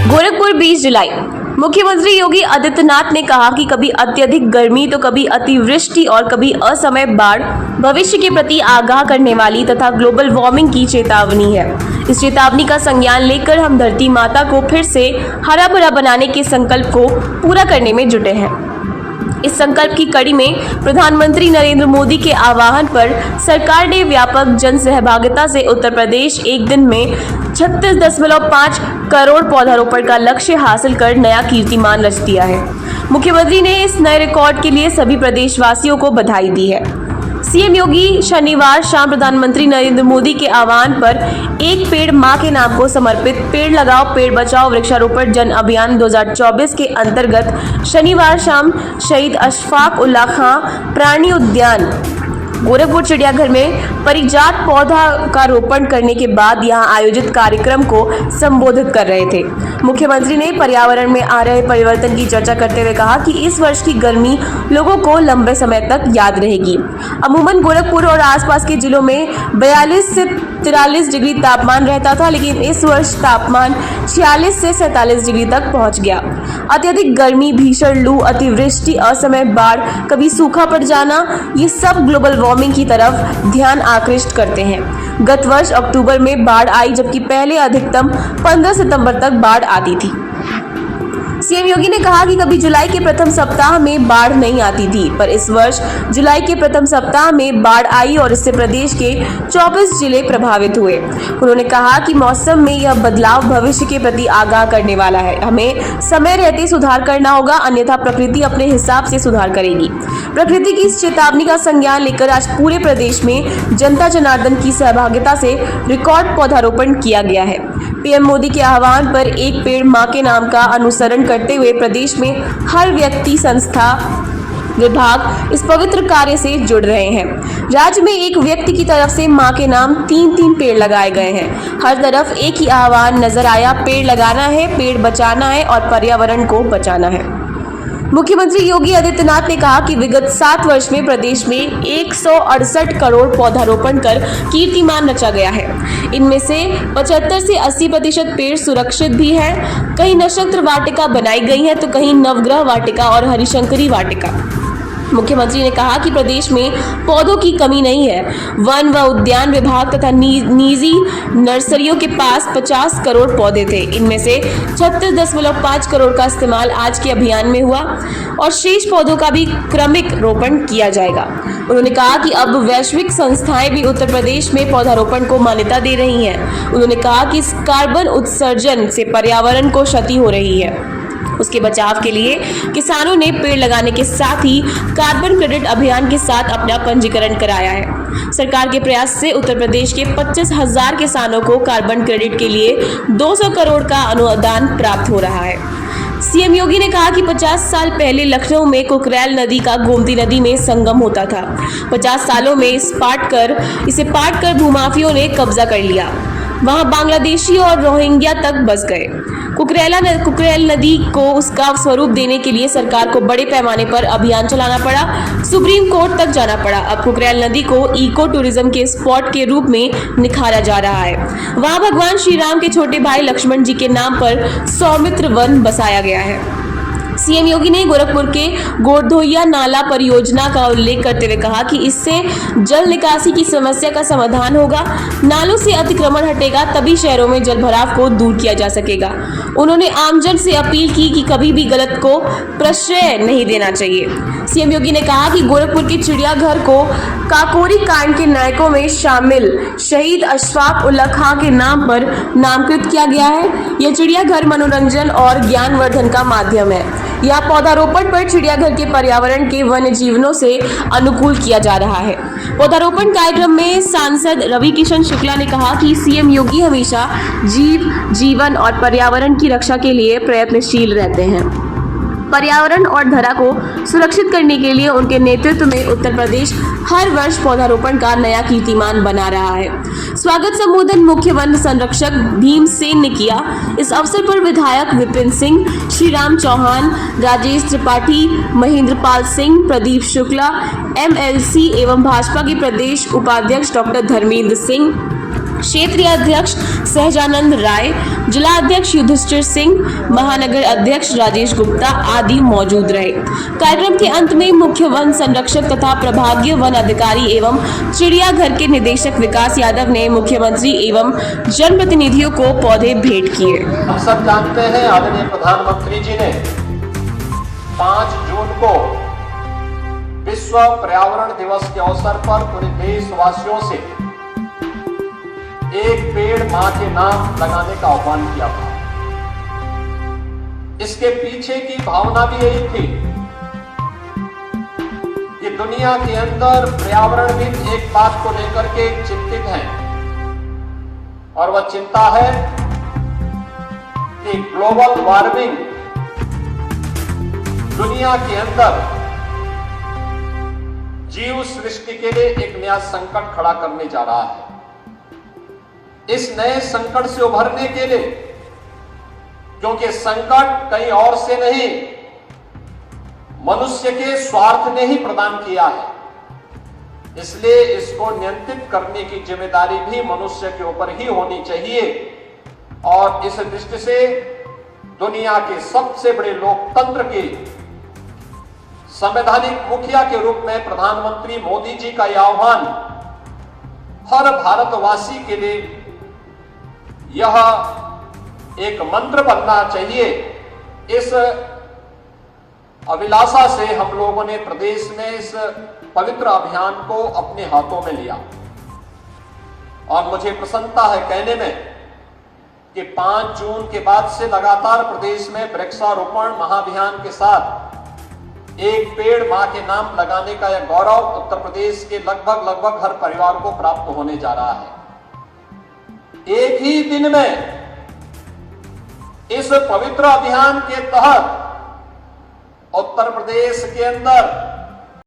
गोरखपुर 20 जुलाई। मुख्यमंत्री योगी आदित्यनाथ ने कहा कि कभी अत्यधिक गर्मी तो कभी अतिवृष्टि और कभी असमय बाढ़ भविष्य के प्रति आगाह करने वाली तथा ग्लोबल वार्मिंग की चेतावनी है। इस चेतावनी का संज्ञान लेकर हम धरती माता को फिर से हरा भरा बनाने के संकल्प को पूरा करने में जुटे हैं। इस संकल्प की कड़ी में प्रधानमंत्री नरेंद्र मोदी के आह्वान पर सरकार ने व्यापक जन सहभागिता से उत्तर प्रदेश एक दिन में 36.5 करोड़ पौधारोपण का लक्ष्य हासिल कर नया कीर्तिमान रच दिया है। मुख्यमंत्री ने इस नए रिकॉर्ड के लिए सभी प्रदेशवासियों को बधाई दी है। सीएम योगी शनिवार शाम प्रधानमंत्री नरेंद्र मोदी के आह्वान पर एक पेड़ मां के नाम को समर्पित पेड़ लगाओ पेड़ बचाओ वृक्षारोपण जन अभियान 2024 के अंतर्गत शनिवार शाम शहीद अशफाक उल्लाह खां प्राणी उद्यान गोरखपुर चिड़ियाघर में परिजात पौधा का रोपण करने के बाद यहां आयोजित कार्यक्रम को संबोधित कर रहे थे। मुख्यमंत्री ने पर्यावरण में आ रहे परिवर्तन की चर्चा करते हुए कहा कि इस वर्ष की गर्मी लोगों को लंबे समय तक याद रहेगी। अमूमन गोरखपुर और आसपास के जिलों में 42 से 43 डिग्री तापमान रहता था, लेकिन इस वर्ष तापमान 46 से 47 डिग्री तक पहुंच गया। अत्यधिक गर्मी, भीषण लू, अतिवृष्टि, असमय बाढ़, कभी सूखा पड़ जाना, ये सब ग्लोबल वार्मिंग की तरफ ध्यान आकृष्ट करते हैं। गत वर्ष अक्टूबर में बाढ़ आई, जबकि पहले अधिकतम 15 सितंबर तक बाढ़ आती थी। सीएम योगी ने कहा कि कभी जुलाई के प्रथम सप्ताह में बाढ़ नहीं आती थी, पर इस वर्ष जुलाई के प्रथम सप्ताह में बाढ़ आई और इससे प्रदेश के 24 जिले प्रभावित हुए। उन्होंने कहा कि मौसम में यह बदलाव भविष्य के प्रति आगाह करने वाला है। हमें समय रहते सुधार करना होगा, अन्यथा प्रकृति अपने हिसाब से सुधार करेगी। प्रकृति की इस चेतावनी का संज्ञान लेकर आज पूरे प्रदेश में जनता जनार्दन की सहभागिता से रिकॉर्ड पौधारोपण किया गया है। पीएम मोदी के आह्वान पर एक पेड़ मां के नाम का अनुसरण करते हुए प्रदेश में हर व्यक्ति, संस्था, विभाग इस पवित्र कार्य से जुड़ रहे हैं। राज्य में एक व्यक्ति की तरफ से मां के नाम 3 पेड़ लगाए गए हैं। हर तरफ एक ही आह्वान नजर आया, पेड़ लगाना है, पेड़ बचाना है और पर्यावरण को बचाना है। मुख्यमंत्री योगी आदित्यनाथ ने कहा कि विगत 7 वर्ष में प्रदेश में 168 करोड़ पौधारोपण कर कीर्तिमान रचा गया है। इनमें से 75 से 80% पेड़ सुरक्षित भी हैं। कहीं नक्षत्र वाटिका बनाई गई है तो कहीं नवग्रह वाटिका और हरिशंकरी वाटिका। मुख्यमंत्री ने कहा कि प्रदेश में पौधों की कमी नहीं है। वन व उद्यान विभाग तथा निजी नर्सरियों के पास 50 करोड़ पौधे थे। इनमें से 36.5 करोड़ का इस्तेमाल आज के अभियान में हुआ और शेष पौधों का भी क्रमिक रोपण किया जाएगा। उन्होंने कहा कि अब वैश्विक संस्थाएं भी उत्तर प्रदेश में पौधारोपण को मान्यता दे रही हैं। उन्होंने कहा कि इस कार्बन उत्सर्जन से पर्यावरण को क्षति हो रही है। उसके बचाव के लिए किसानों ने पेड़ लगाने के साथ ही कार्बन क्रेडिट अभियान के साथ अपना पंजीकरण कराया है। सरकार के प्रयास से उत्तर प्रदेश के 25,000 किसानों को कार्बन क्रेडिट के लिए 200 करोड़ का अनुदान प्राप्त हो रहा है। सीएम योगी ने कहा कि 50 साल पहले लखनऊ में कुकरेल नदी का गोमती नदी में संगम होता था। 50 सालों में इसे पाट कर भूमाफियों ने कब्जा कर लिया। वहां बांग्लादेशी और रोहिंग्या तक बस गए। कुकरेल नदी को उसका स्वरूप देने के लिए सरकार को बड़े पैमाने पर अभियान चलाना पड़ा, सुप्रीम कोर्ट तक जाना पड़ा। अब कुकरेल नदी को इको टूरिज्म के स्पॉट के रूप में निखारा जा रहा है। वहां भगवान श्री राम के छोटे भाई लक्ष्मण जी के नाम पर सौमित्र वन बसाया गया है। सीएम योगी ने गोरखपुर के गोरधोइया नाला परियोजना का उल्लेख करते हुए कहा कि इससे जल निकासी की समस्या का समाधान होगा। नालों से अतिक्रमण हटेगा, तभी शहरों में जल भराव को दूर किया जा सकेगा। उन्होंने आमजन से अपील की कि कभी भी गलत को प्रश्रय नहीं देना चाहिए। सीएम योगी ने कहा कि गोरखपुर के चिड़ियाघर को काकोरी कांड के नायकों में शामिल शहीद अशफाक उल्लाह खां के नाम पर नामकृत किया गया है। यह चिड़ियाघर मनोरंजन और ज्ञानवर्धन का माध्यम है। यह पौधारोपण पर चिड़ियाघर के पर्यावरण के वन्य जीवनों से अनुकूल किया जा रहा है। पौधारोपण कार्यक्रम में सांसद रवि किशन शुक्ला ने कहा कि सीएम योगी हमेशा जीव, जीवन और पर्यावरण की रक्षा के लिए प्रयत्नशील रहते हैं। पर्यावरण और धरा को सुरक्षित करने के लिए उनके नेतृत्व में उत्तर प्रदेश हर वर्ष पौधारोपण का नया कीर्तिमान बना रहा है। स्वागत संबोधन मुख्य वन संरक्षक भीम सेन ने किया। इस अवसर पर विधायक विपिन सिंह, श्रीराम चौहान, राजेश त्रिपाठी, महेंद्र पाल सिंह, प्रदीप शुक्ला, MLC एवं भाजपा के प्रदेश उपाध्यक्ष डॉक्टर धर्मेंद्र सिंह, क्षेत्रीय अध्यक्ष सहजानंद राय, जिला अध्यक्ष युधिष्ठिर सिंह, महानगर अध्यक्ष राजेश गुप्ता आदि मौजूद रहे। कार्यक्रम के अंत में मुख्य वन संरक्षक तथा प्रभागीय वन अधिकारी एवं चिड़ियाघर के निदेशक विकास यादव ने मुख्यमंत्री एवं जनप्रतिनिधियों को पौधे भेंट किए। हम सब जानते हैं आदरणीय प्रधानमंत्री जी ने 5 जून को विश्व पर्यावरण दिवस के अवसर पर पूरे देशवासियों से एक पेड़ मां के नाम लगाने का आह्वान किया था। इसके पीछे की भावना भी यही थी कि दुनिया के अंदर पर्यावरणविद एक बात को लेकर के चिंतित हैं और वह चिंता है कि ग्लोबल वार्मिंग दुनिया के अंदर जीव सृष्टि के लिए एक नया संकट खड़ा करने जा रहा है। इस नए संकट से उभरने के लिए, क्योंकि संकट कहीं और से नहीं मनुष्य के स्वार्थ ने ही प्रदान किया है, इसलिए इसको नियंत्रित करने की जिम्मेदारी भी मनुष्य के ऊपर ही होनी चाहिए। और इस दृष्टि से दुनिया के सबसे बड़े लोकतंत्र के संवैधानिक मुखिया के रूप में प्रधानमंत्री मोदी जी का यह आह्वान हर भारतवासी के लिए यह एक मंत्र बनना चाहिए। इस अभिलाषा से हम लोगों ने प्रदेश में इस पवित्र अभियान को अपने हाथों में लिया और मुझे प्रसन्नता है कहने में कि 5 जून के बाद से लगातार प्रदेश में वृक्षारोपण महाअभियान के साथ एक पेड़ मां के नाम लगाने का यह गौरव उत्तर प्रदेश के लगभग हर परिवार को प्राप्त होने जा रहा है। एक ही दिन में इस पवित्र अभियान के तहत उत्तर प्रदेश के अंदर